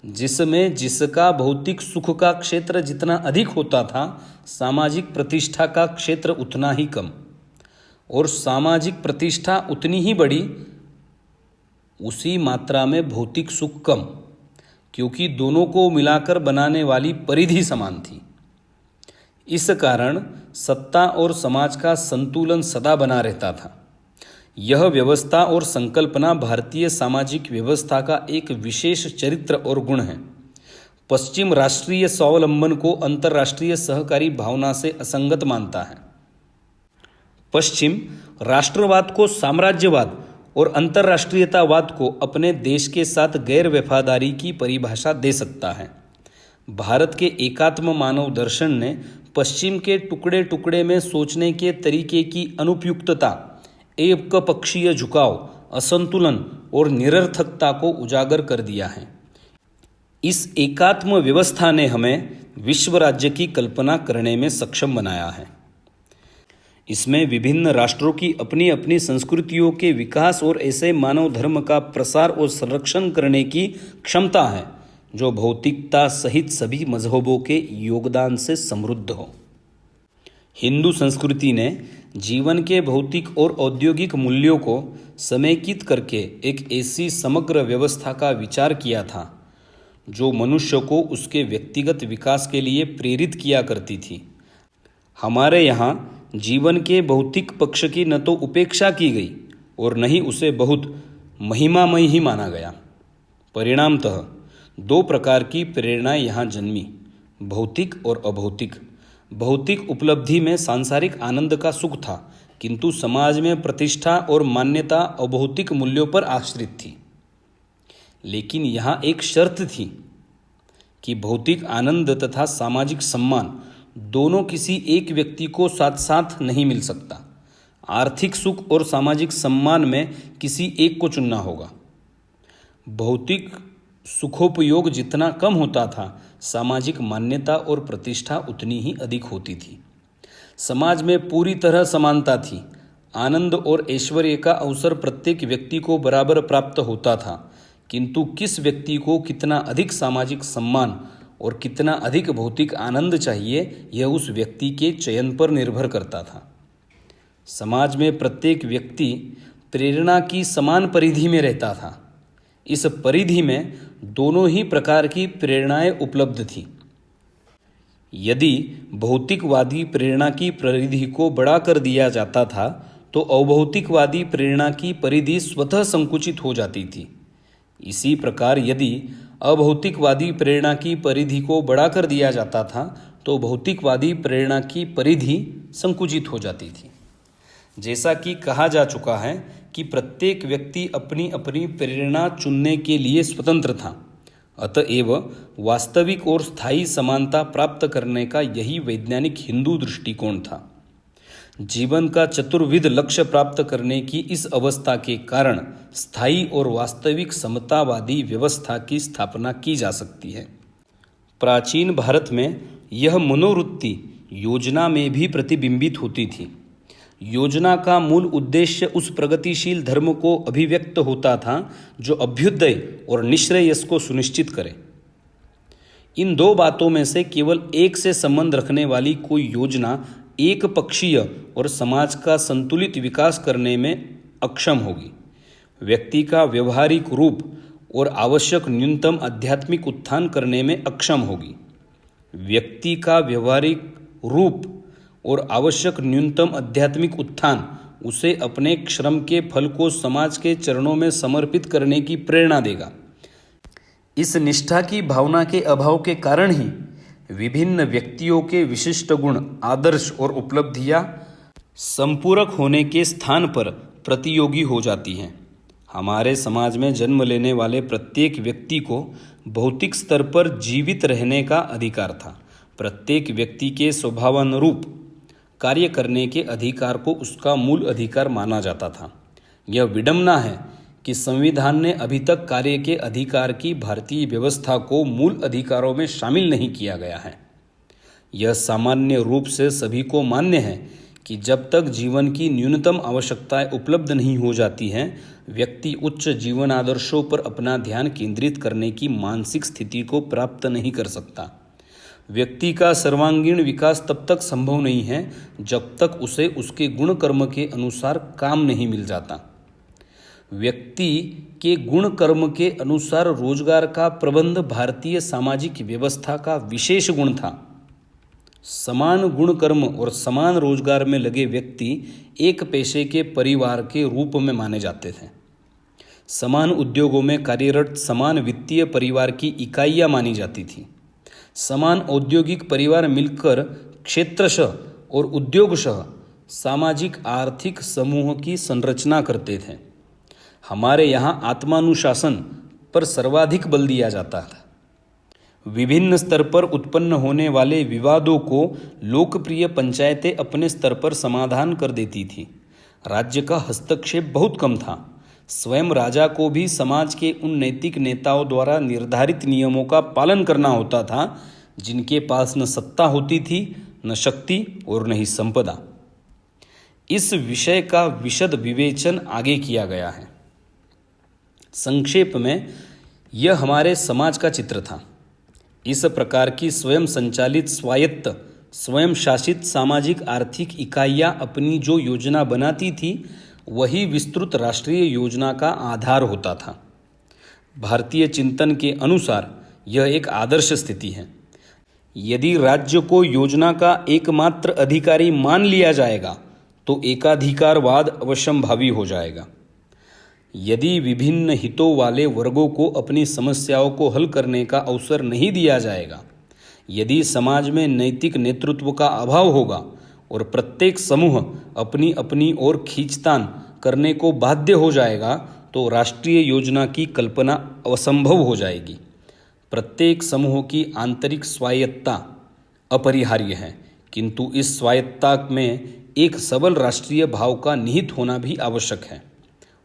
जिसमें जिसका भौतिक सुख का क्षेत्र जितना अधिक होता था, सामाजिक प्रतिष्ठा का क्षेत्र उतना ही कम, और सामाजिक प्रतिष्ठा उतनी ही बड़ी, उसी मात्रा में भौतिक सुख कम, क्योंकि दोनों को मिलाकर बनाने वाली परिधि समान थी। इस कारण सत्ता और समाज का संतुलन सदा बना रहता था। यह व्यवस्था और संकल्पना भारतीय सामाजिक व्यवस्था का एक विशेष चरित्र और गुण है। पश्चिम राष्ट्रीय स्वावलंबन को अंतर्राष्ट्रीय सहकारी भावना से असंगत मानता है। पश्चिम राष्ट्रवाद को साम्राज्यवाद और अंतर्राष्ट्रीयतावाद को अपने देश के साथ गैर वफादारी की परिभाषा दे सकता है। भारत के एकात्म मानव दर्शन ने पश्चिम के टुकड़े टुकड़े में सोचने के तरीके की अनुपयुक्तता, एकपक्षीय झुकाव, असंतुलन और निरर्थकता को उजागर कर दिया है। इस एकात्म व्यवस्था ने हमें विश्व राज्य की कल्पना करने में सक्षम बनाया है। इसमें विभिन्न राष्ट्रों की अपनी अपनी संस्कृतियों के विकास और ऐसे मानव धर्म का प्रसार और संरक्षण करने की क्षमता है जो भौतिकता सहित सभी मजहबों के योगदान से समृद्ध हो। हिंदू संस्कृति ने जीवन के भौतिक और औद्योगिक मूल्यों को समेकित करके एक ऐसी समग्र व्यवस्था का विचार किया था जो मनुष्य को उसके व्यक्तिगत विकास के लिए प्रेरित किया करती थी। हमारे यहाँ जीवन के भौतिक पक्ष की न तो उपेक्षा की गई और न ही उसे बहुत महिमामय ही माना गया। परिणामतः दो प्रकार की प्रेरणाएं यहाँ जन्मी, भौतिक और अभौतिक। भौतिक उपलब्धि में सांसारिक आनंद का सुख था, किंतु समाज में प्रतिष्ठा और मान्यता अभौतिक मूल्यों पर आश्रित थी। लेकिन यहाँ एक शर्त थी कि भौतिक आनंद तथा सामाजिक सम्मान दोनों किसी एक व्यक्ति को साथ साथ नहीं मिल सकता। आर्थिक सुख और सामाजिक सम्मान में किसी एक को चुनना होगा। भौतिक सुखोपयोग जितना कम होता था, सामाजिक मान्यता और प्रतिष्ठा उतनी ही अधिक होती थी। समाज में पूरी तरह समानता थी। आनंद और ऐश्वर्य का अवसर प्रत्येक व्यक्ति को बराबर प्राप्त होता था, किंतु किस व्यक्ति को कितना अधिक सामाजिक सम्मान और कितना अधिक भौतिक आनंद चाहिए, यह उस व्यक्ति के चयन पर निर्भर करता था। समाज में प्रत्येक व्यक्ति प्रेरणा की समान परिधि में रहता था। इस परिधि में दोनों ही प्रकार की प्रेरणाएं उपलब्ध थी। यदि भौतिकवादी प्रेरणा की परिधि को बढ़ा कर दिया जाता था तो अभौतिकवादी प्रेरणा की परिधि स्वतः संकुचित हो जाती थी। इसी प्रकार यदि अभौतिकवादी प्रेरणा की परिधि को बढ़ाकर दिया जाता था तो भौतिकवादी प्रेरणा की परिधि संकुचित हो जाती थी। जैसा कि कहा जा चुका है कि प्रत्येक व्यक्ति अपनी अपनी प्रेरणा चुनने के लिए स्वतंत्र था, अतएव वास्तविक और स्थायी समानता प्राप्त करने का यही वैज्ञानिक हिंदू दृष्टिकोण था। जीवन का चतुर्विध लक्ष्य प्राप्त करने की इस अवस्था के कारण स्थायी और वास्तविक समतावादी व्यवस्था की स्थापना की जा सकती है। प्राचीन भारत में यह मनोवृत्ति योजना में भी प्रतिबिंबित होती थी। योजना का मूल उद्देश्य उस प्रगतिशील धर्म को अभिव्यक्त होता था जो अभ्युदय और निःश्रेयस को सुनिश्चित करे। इन दो बातों में से केवल एक से संबंध रखने वाली कोई योजना एक पक्षीय और समाज का संतुलित विकास करने में अक्षम होगी। व्यक्ति का व्यवहारिक रूप और आवश्यक न्यूनतम आध्यात्मिक उत्थान करने में अक्षम होगी। व्यक्ति का व्यवहारिक रूप और आवश्यक न्यूनतम आध्यात्मिक उत्थान उसे अपने श्रम के फल को समाज के चरणों में समर्पित करने की प्रेरणा देगा। इस निष्ठा की भावना के अभाव के कारण ही विभिन्न व्यक्तियों के विशिष्ट गुण, आदर्श और उपलब्धियां संपूरक होने के स्थान पर प्रतियोगी हो जाती हैं। हमारे समाज में जन्म लेने वाले प्रत्येक व्यक्ति को भौतिक स्तर पर जीवित रहने का अधिकार था। प्रत्येक व्यक्ति के स्वभावानुरूप कार्य करने के अधिकार को उसका मूल अधिकार माना जाता था। यह विडंबना है कि संविधान ने अभी तक कार्य के अधिकार की भारतीय व्यवस्था को मूल अधिकारों में शामिल नहीं किया गया है। यह सामान्य रूप से सभी को मान्य है कि जब तक जीवन की न्यूनतम आवश्यकताएं उपलब्ध नहीं हो जाती हैं, व्यक्ति उच्च जीवन आदर्शों पर अपना ध्यान केंद्रित करने की मानसिक स्थिति को प्राप्त नहीं कर सकता। व्यक्ति का सर्वांगीण विकास तब तक संभव नहीं है जब तक उसे उसके गुण कर्म के अनुसार काम नहीं मिल जाता। व्यक्ति के गुण कर्म के अनुसार रोजगार का प्रबंध भारतीय सामाजिक व्यवस्था का विशेष गुण था। समान गुण कर्म और समान रोजगार में लगे व्यक्ति एक पेशे के परिवार के रूप में माने जाते थे। समान उद्योगों में कार्यरत समान वित्तीय परिवार की इकाइयां मानी जाती थी। समान औद्योगिक परिवार मिलकर क्षेत्रशः और उद्योगशः सामाजिक आर्थिक समूह की संरचना करते थे। हमारे यहाँ आत्मानुशासन पर सर्वाधिक बल दिया जाता था। विभिन्न स्तर पर उत्पन्न होने वाले विवादों को लोकप्रिय पंचायतें अपने स्तर पर समाधान कर देती थी। राज्य का हस्तक्षेप बहुत कम था। स्वयं राजा को भी समाज के उन नैतिक नेताओं द्वारा निर्धारित नियमों का पालन करना होता था जिनके पास न सत्ता होती थी, न शक्ति और न ही संपदा। इस विषय का विशद विवेचन आगे किया गया है। संक्षेप में यह हमारे समाज का चित्र था। इस प्रकार की स्वयं संचालित, स्वायत्त, स्वयं शासित सामाजिक आर्थिक इकाइयाँ अपनी जो योजना बनाती थी वही विस्तृत राष्ट्रीय योजना का आधार होता था। भारतीय चिंतन के अनुसार यह एक आदर्श स्थिति है। यदि राज्य को योजना का एकमात्र अधिकारी मान लिया जाएगा तो एकाधिकारवाद अवश्यंभावी हो जाएगा। यदि विभिन्न हितों वाले वर्गों को अपनी समस्याओं को हल करने का अवसर नहीं दिया जाएगा, यदि समाज में नैतिक नेतृत्व का अभाव होगा और प्रत्येक समूह अपनी अपनी ओर खींचतान करने को बाध्य हो जाएगा, तो राष्ट्रीय योजना की कल्पना असंभव हो जाएगी। प्रत्येक समूह की आंतरिक स्वायत्तता अपरिहार्य है, किंतु इस स्वायत्तता में एक सबल राष्ट्रीय भाव का निहित होना भी आवश्यक है।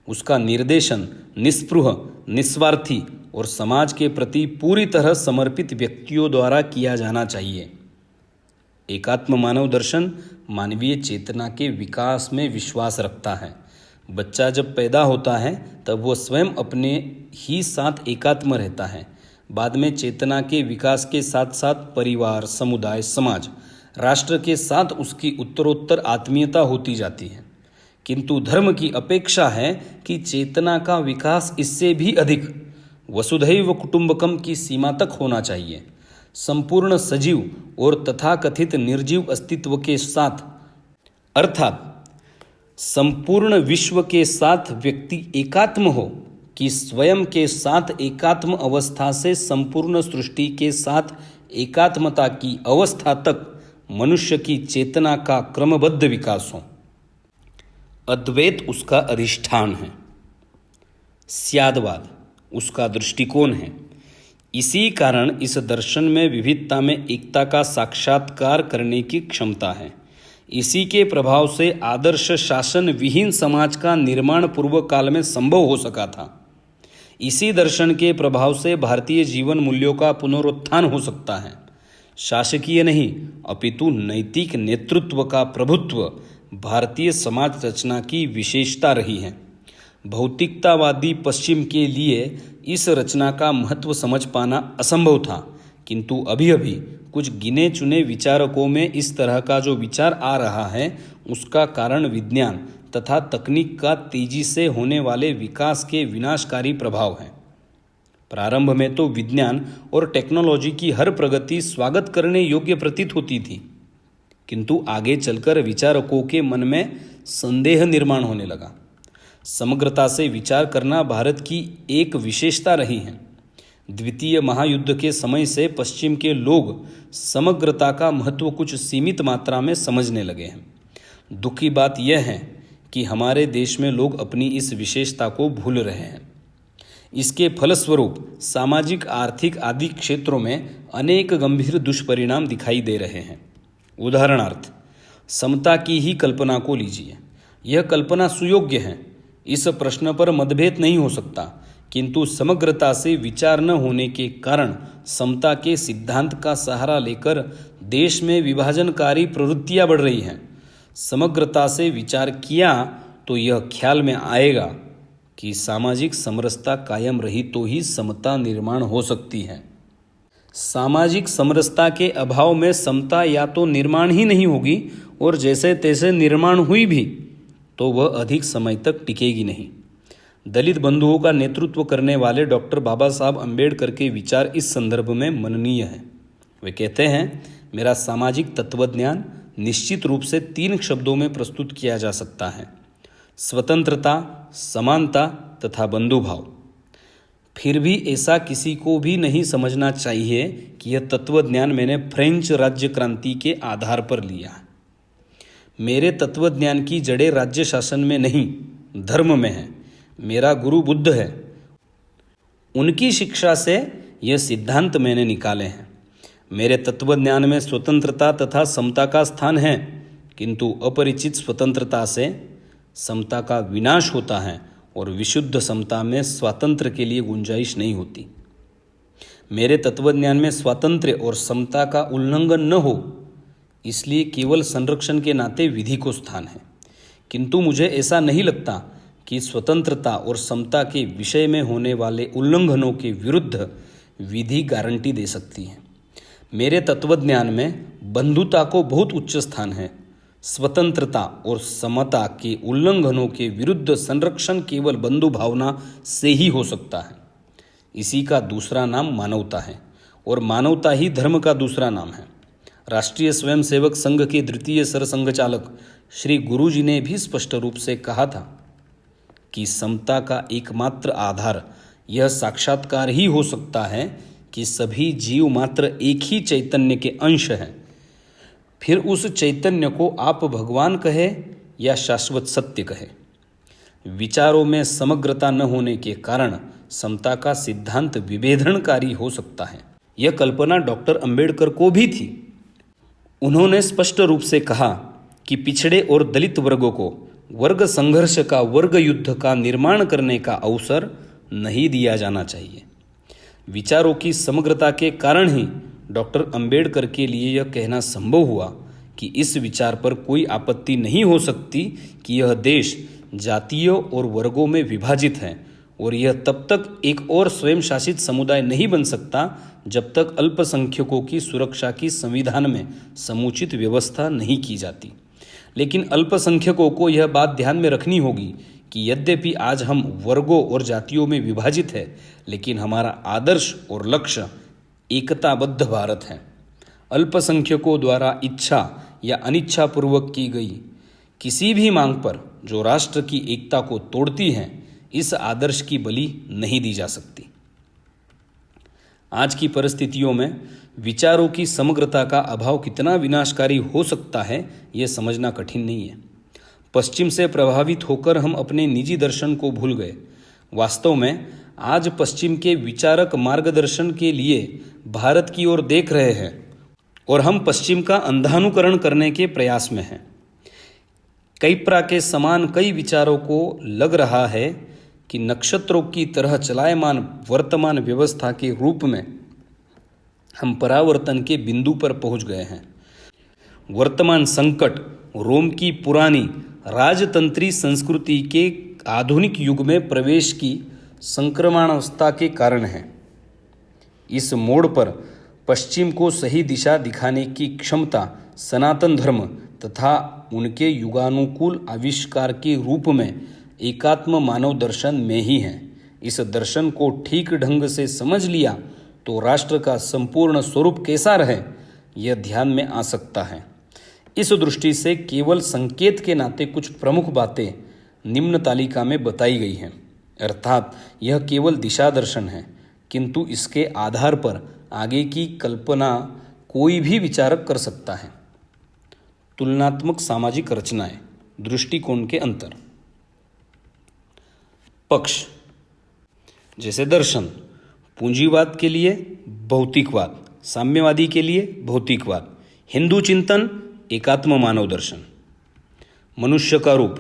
उसका निर्देशन निस्पृह, निस्वार्थी और समाज के प्रति पूरी तरह समर्पित व्यक्तियों द्वारा किया जाना चाहिए। एकात्म मानव दर्शन मानवीय चेतना के विकास में विश्वास रखता है। बच्चा जब पैदा होता है तब वह स्वयं अपने ही साथ एकात्म रहता है। बाद में चेतना के विकास के साथ साथ परिवार, समुदाय, समाज, राष्ट्र के साथ उसकी उत्तरोत्तर आत्मीयता होती जाती है। किंतु धर्म की अपेक्षा है कि चेतना का विकास इससे भी अधिक वसुधैव कुटुंबकम की सीमा तक होना चाहिए। संपूर्ण सजीव और तथाकथित निर्जीव अस्तित्व के साथ, अर्थात संपूर्ण विश्व के साथ व्यक्ति एकात्म हो कि स्वयं के साथ एकात्म अवस्था से संपूर्ण सृष्टि के साथ एकात्मता की अवस्था तक मनुष्य की चेतना का क्रमबद्ध विकास हो। अद्वैत उसका अधिष्ठान है, स्यादवाद उसका दृष्टिकोण है। इसी कारण इस दर्शन में विविधता में एकता का साक्षात्कार करने की क्षमता है। इसी के प्रभाव से आदर्श शासन विहीन समाज का निर्माण पूर्व काल में संभव हो सका था। इसी दर्शन के प्रभाव से भारतीय जीवन मूल्यों का पुनरुत्थान हो सकता है। शासकीय नहीं अपितु नैतिक नेतृत्व का प्रभुत्व भारतीय समाज रचना की विशेषता रही है। भौतिकतावादी पश्चिम के लिए इस रचना का महत्व समझ पाना असंभव था, किंतु अभी अभी कुछ गिने चुने विचारकों में इस तरह का जो विचार आ रहा है उसका कारण विज्ञान तथा तकनीक का तेजी से होने वाले विकास के विनाशकारी प्रभाव है। प्रारंभ में तो विज्ञान और टेक्नोलॉजी की हर प्रगति स्वागत करने योग्य प्रतीत होती थी, किंतु आगे चलकर विचारकों के मन में संदेह निर्माण होने लगा। समग्रता से विचार करना भारत की एक विशेषता रही है। द्वितीय महायुद्ध के समय से पश्चिम के लोग समग्रता का महत्व कुछ सीमित मात्रा में समझने लगे हैं। दुख की बात यह है कि हमारे देश में लोग अपनी इस विशेषता को भूल रहे हैं। इसके फलस्वरूप सामाजिक, आर्थिक आदि क्षेत्रों में अनेक गंभीर दुष्परिणाम दिखाई दे रहे हैं। उदाहरणार्थ, समता की ही कल्पना को लीजिए। यह कल्पना सुयोग्य है, इस प्रश्न पर मतभेद नहीं हो सकता, किंतु समग्रता से विचार न होने के कारण समता के सिद्धांत का सहारा लेकर देश में विभाजनकारी प्रवृत्तियां बढ़ रही हैं। समग्रता से विचार किया तो यह ख्याल में आएगा कि सामाजिक समरसता कायम रही तो ही समता निर्माण हो सकती है। सामाजिक समरसता के अभाव में समता या तो निर्माण ही नहीं होगी और जैसे तैसे निर्माण हुई भी तो वह अधिक समय तक टिकेगी नहीं। दलित बंधुओं का नेतृत्व करने वाले डॉक्टर बाबा साहब अम्बेडकर के विचार इस संदर्भ में मननीय हैं। वे कहते हैं, मेरा सामाजिक तत्वज्ञान निश्चित रूप से 3 शब्दों में प्रस्तुत किया जा सकता है: स्वतंत्रता, समानता तथा बंधुभाव। फिर भी ऐसा किसी को भी नहीं समझना चाहिए कि यह तत्वज्ञान मैंने फ्रेंच राज्य क्रांति के आधार पर लिया है। मेरे तत्वज्ञान की जड़ें राज्य शासन में नहीं, धर्म में है। मेरा गुरु बुद्ध है, उनकी शिक्षा से यह सिद्धांत मैंने निकाले हैं। मेरे तत्वज्ञान में स्वतंत्रता तथा समता का स्थान है, किंतु अपरिचित स्वतंत्रता से समता का विनाश होता है और विशुद्ध समता में स्वातंत्र्य के लिए गुंजाइश नहीं होती। मेरे तत्वज्ञान में स्वातंत्र्य और समता का उल्लंघन न हो, इसलिए केवल संरक्षण के नाते विधि को स्थान है। किंतु मुझे ऐसा नहीं लगता कि स्वतंत्रता और समता के विषय में होने वाले उल्लंघनों के विरुद्ध विधि गारंटी दे सकती है। मेरे तत्वज्ञान में बंधुता को बहुत उच्च स्थान है। स्वतंत्रता और समता के उल्लंघनों के विरुद्ध संरक्षण केवल बंधु भावना से ही हो सकता है। इसी का दूसरा नाम मानवता है और मानवता ही धर्म का दूसरा नाम है। राष्ट्रीय स्वयंसेवक संघ के द्वितीय सरसंघचालक श्री गुरुजी ने भी स्पष्ट रूप से कहा था कि समता का एकमात्र आधार यह साक्षात्कार ही हो सकता है कि सभी जीव मात्र एक ही चैतन्य के अंश हैं। फिर उस चैतन्य को आप भगवान कहे या शाश्वत सत्य कहे। विचारों में समग्रता न होने के कारण समता का सिद्धांत विभेदनकारी हो सकता है। यह कल्पना डॉक्टर अंबेडकर को भी थी। उन्होंने स्पष्ट रूप से कहा कि पिछड़े और दलित वर्गों को वर्ग संघर्ष का, वर्ग युद्ध का निर्माण करने का अवसर नहीं दिया जाना चाहिए। विचारों की समग्रता के कारण ही डॉक्टर अंबेडकर के लिए यह कहना संभव हुआ कि इस विचार पर कोई आपत्ति नहीं हो सकती कि यह देश जातियों और वर्गों में विभाजित है और यह तब तक एक और स्वयं शासित समुदाय नहीं बन सकता जब तक अल्पसंख्यकों की सुरक्षा की संविधान में समुचित व्यवस्था नहीं की जाती। लेकिन अल्पसंख्यकों को यह बात ध्यान में रखनी होगी कि यद्यपि आज हम वर्गों और जातियों में विभाजित है, लेकिन हमारा आदर्श और लक्ष्य एकताबद्ध भारत है। अल्पसंख्यकों द्वारा इच्छा या अनिच्छा पूर्वक की गई किसी भी मांग पर जो राष्ट्र की एकता को तोड़ती है, इस आदर्श की बलि नहीं दी जा सकती। आज की परिस्थितियों में विचारों की समग्रता का अभाव कितना विनाशकारी हो सकता है, यह समझना कठिन नहीं है। पश्चिम से प्रभावित होकर हम अपने निजी दर्शन को भूल गए। वास्तव में आज पश्चिम के विचारक मार्गदर्शन के लिए भारत की ओर देख रहे हैं और हम पश्चिम का अंधानुकरण करने के प्रयास में हैं। कैप्रा के समान कई विचारों को लग रहा है कि नक्षत्रों की तरह चलायमान वर्तमान व्यवस्था के रूप में हम परावर्तन के बिंदु पर पहुंच गए हैं। वर्तमान संकट रोम की पुरानी राजतंत्री संस्कृति के आधुनिक युग में प्रवेश की संक्रमणावस्था के कारण है। इस मोड़ पर पश्चिम को सही दिशा दिखाने की क्षमता सनातन धर्म तथा उनके युगानुकूल आविष्कार के रूप में एकात्म मानव दर्शन में ही है। इस दर्शन को ठीक ढंग से समझ लिया तो राष्ट्र का संपूर्ण स्वरूप कैसा रहे, यह ध्यान में आ सकता है। इस दृष्टि से केवल संकेत के नाते कुछ प्रमुख बातें निम्न तालिका में बताई गई हैं। अर्थात यह केवल दिशा दर्शन है, किंतु इसके आधार पर आगे की कल्पना कोई भी विचारक कर सकता है। तुलनात्मक सामाजिक रचनाएं, दृष्टिकोण के अंतर। पक्ष जैसे दर्शन, पूंजीवाद के लिए भौतिकवाद, साम्यवादी के लिए भौतिकवाद, हिंदू चिंतन एकात्म मानव दर्शन। मनुष्य का रूप,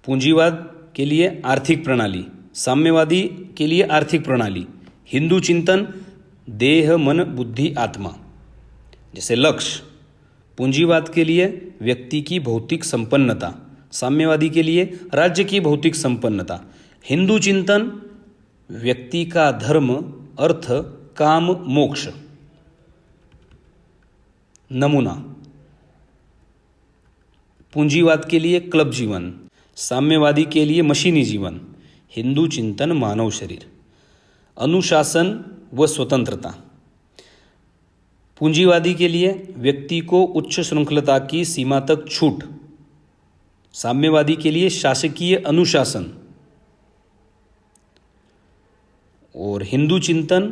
पूंजीवाद के लिए आर्थिक प्रणाली, साम्यवादी के लिए आर्थिक प्रणाली, हिंदू चिंतन देह मन बुद्धि आत्मा। जैसे लक्ष्य, पूंजीवाद के लिए व्यक्ति की भौतिक संपन्नता, साम्यवादी के लिए राज्य की भौतिक संपन्नता, हिंदू चिंतन व्यक्ति का धर्म अर्थ काम मोक्ष। नमूना, पूंजीवाद के लिए क्लब जीवन, साम्यवादी के लिए मशीनी जीवन, हिंदू चिंतन मानव शरीर। अनुशासन व स्वतंत्रता, पूंजीवादी के लिए व्यक्ति को उच्च श्रृंखलता की सीमा तक छूट, साम्यवादी के लिए शासकीय अनुशासन। और हिंदू चिंतन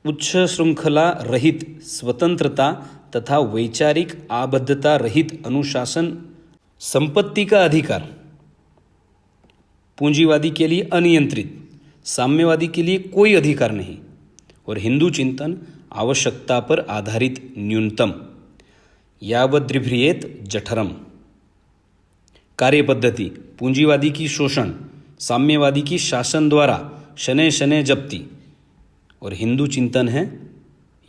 उच्च श्रृंखला रहित स्वतंत्रता तथा वैचारिक आबद्धता रहित अनुशासन, संपत्ति का अधिकार, पूंजीवादी के लिए अनियंत्रित, साम्यवादी के लिए कोई अधिकार नहीं, और हिंदू चिंतन आवश्यकता पर आधारित न्यूनतम, यावद्रिभ्रियेत जठरम। कार्यपद्धति, पूंजीवादी की शोषण, साम्यवादी की शासन द्वारा शनै शनै जप्ती, और हिंदू चिंतन है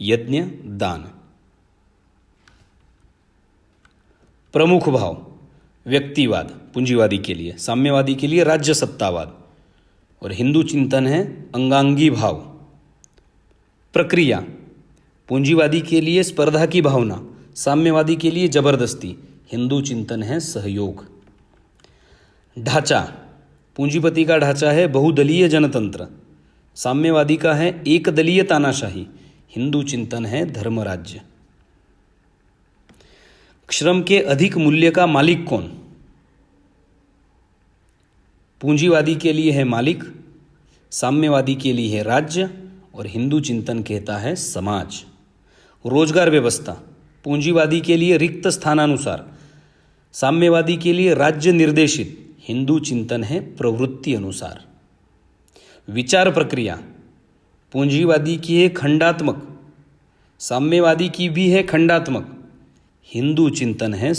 यज्ञ दान। प्रमुख भाव, व्यक्तिवाद पूंजीवादी के लिए, साम्यवादी के लिए राज्य सत्तावाद, और हिंदू चिंतन है अंगांगी भाव। प्रक्रिया, पूंजीवादी के लिए स्पर्धा की भावना, साम्यवादी के लिए जबरदस्ती, हिंदू चिंतन है सहयोग। ढांचा, पूंजीपति का ढांचा है बहुदलीय जनतंत्र, साम्यवादी का है एकदलीय तानाशाही, हिंदू चिंतन है धर्मराज्य। श्रम के अधिक मूल्य का मालिक कौन? पूंजीवादी के लिए है मालिक, साम्यवादी के लिए है राज्य, और हिंदू चिंतन कहता है समाज। रोजगार व्यवस्था, पूंजीवादी के लिए रिक्त स्थानानुसार, साम्यवादी के लिए राज्य निर्देशित, हिंदू चिंतन है प्रवृत्ति अनुसार। विचार प्रक्रिया, पूंजीवादी की है खंडात्मक, साम्यवादी की भी है खंडात्मक, हिंदू चिंतन है